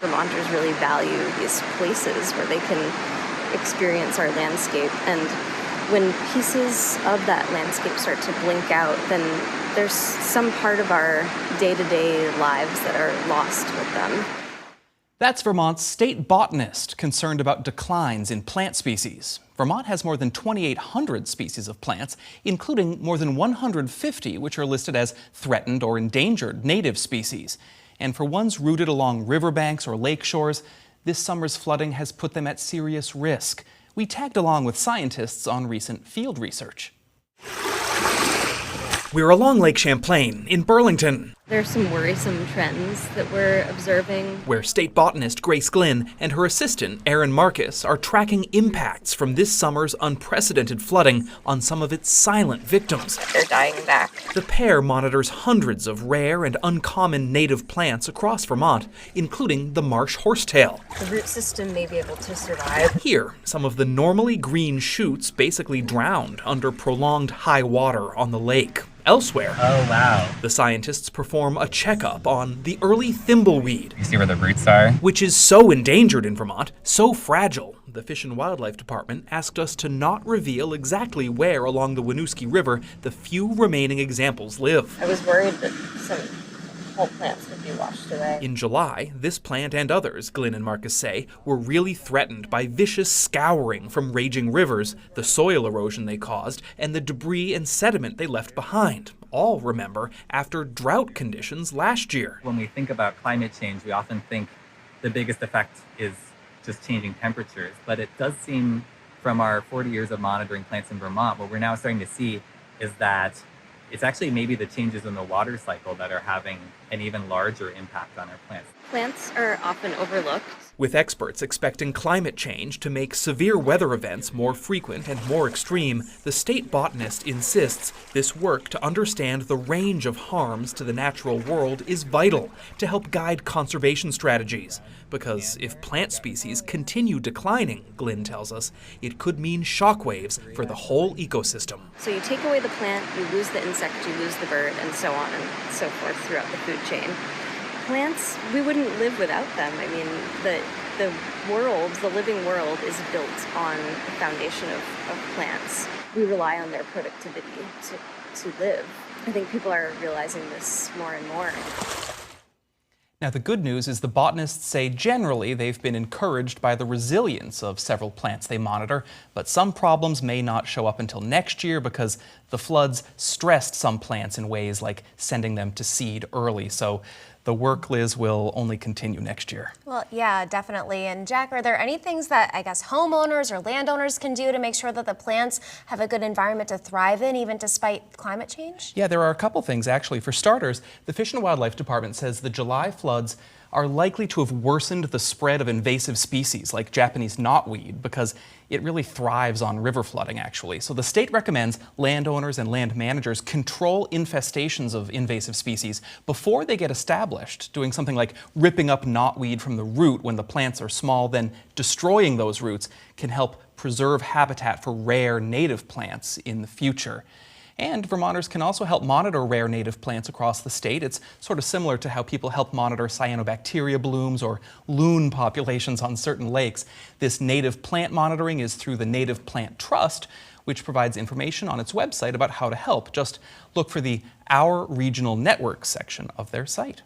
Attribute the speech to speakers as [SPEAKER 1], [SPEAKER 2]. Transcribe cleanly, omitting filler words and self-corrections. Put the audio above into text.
[SPEAKER 1] Vermonters really value these places where they can experience our landscape, and when pieces of that landscape start to blink out, then there's some part of our day-to-day lives that are lost with them.
[SPEAKER 2] That's Vermont's state botanist concerned about declines in plant species. Vermont has more than 2,800 species of plants, including more than 150 which are listed as threatened or endangered native species. And for ones rooted along riverbanks or lake shores, this summer's flooding has put them at serious risk. We tagged along with scientists on recent field research. We're along Lake Champlain in Burlington.
[SPEAKER 1] There's some worrisome trends that we're observing,
[SPEAKER 2] where state botanist Grace Glynn and her assistant Aaron Marcus are tracking impacts from this summer's unprecedented flooding on some of its silent victims.
[SPEAKER 1] They're dying back.
[SPEAKER 2] The pair monitors hundreds of rare and uncommon native plants across Vermont, including the marsh horsetail.
[SPEAKER 1] The root system may be able to survive.
[SPEAKER 2] Here, some of the normally green shoots basically drowned under prolonged high water on the lake. Elsewhere,
[SPEAKER 3] oh wow,
[SPEAKER 2] the scientists perform a checkup on the early thimbleweed.
[SPEAKER 3] You see where the roots are?
[SPEAKER 2] Which is so endangered in Vermont, so fragile. The Fish and Wildlife Department asked us to not reveal exactly where along the Winooski River the few remaining examples live.
[SPEAKER 1] I was worried that some whole plants would be washed away.
[SPEAKER 2] In July, this plant and others, Glynn and Marcus say, were really threatened by vicious scouring from raging rivers, the soil erosion they caused, and the debris and sediment they left behind. All, remember, after drought conditions last year.
[SPEAKER 3] When we think about climate change, we often think the biggest effect is just changing temperatures. But it does seem from our 40 years of monitoring plants in Vermont, what we're now starting to see is that it's actually maybe the changes in the water cycle that are having an even larger impact on our plants.
[SPEAKER 1] Plants are often overlooked.
[SPEAKER 2] With experts expecting climate change to make severe weather events more frequent and more extreme, the state botanist insists this work to understand the range of harms to the natural world is vital to help guide conservation strategies. Because if plant species continue declining, Glynn tells us, it could mean shockwaves for the whole ecosystem.
[SPEAKER 1] So you take away the plant, you lose the insect, you lose the bird, and so on and so forth throughout the food chain. Plants, we wouldn't live without them. I mean, the world, the living world, is built on the foundation of plants. We rely on their productivity to live. I think people are realizing this more and more.
[SPEAKER 2] Now, the good news is the botanists say generally they've been encouraged by the resilience of several plants they monitor, but some problems may not show up until next year because the floods stressed some plants in ways like sending them to seed early. So the work, Liz, will only continue next year.
[SPEAKER 4] Well, yeah, definitely. And Jack, are there any things that I guess homeowners or landowners can do to make sure that the plants have a good environment to thrive in, even despite climate change?
[SPEAKER 2] Yeah, there are a couple things, actually. For starters, the Fish and Wildlife Department says the July floods are likely to have worsened the spread of invasive species like Japanese knotweed because it really thrives on river flooding, actually. So the state recommends landowners and land managers control infestations of invasive species before they get established, doing something like ripping up knotweed from the root when the plants are small, then destroying those roots can help preserve habitat for rare native plants in the future. And Vermonters can also help monitor rare native plants across the state. It's sort of similar to how people help monitor cyanobacteria blooms or loon populations on certain lakes. This native plant monitoring is through the Native Plant Trust, which provides information on its website about how to help. Just look for the Our Regional Network section of their site.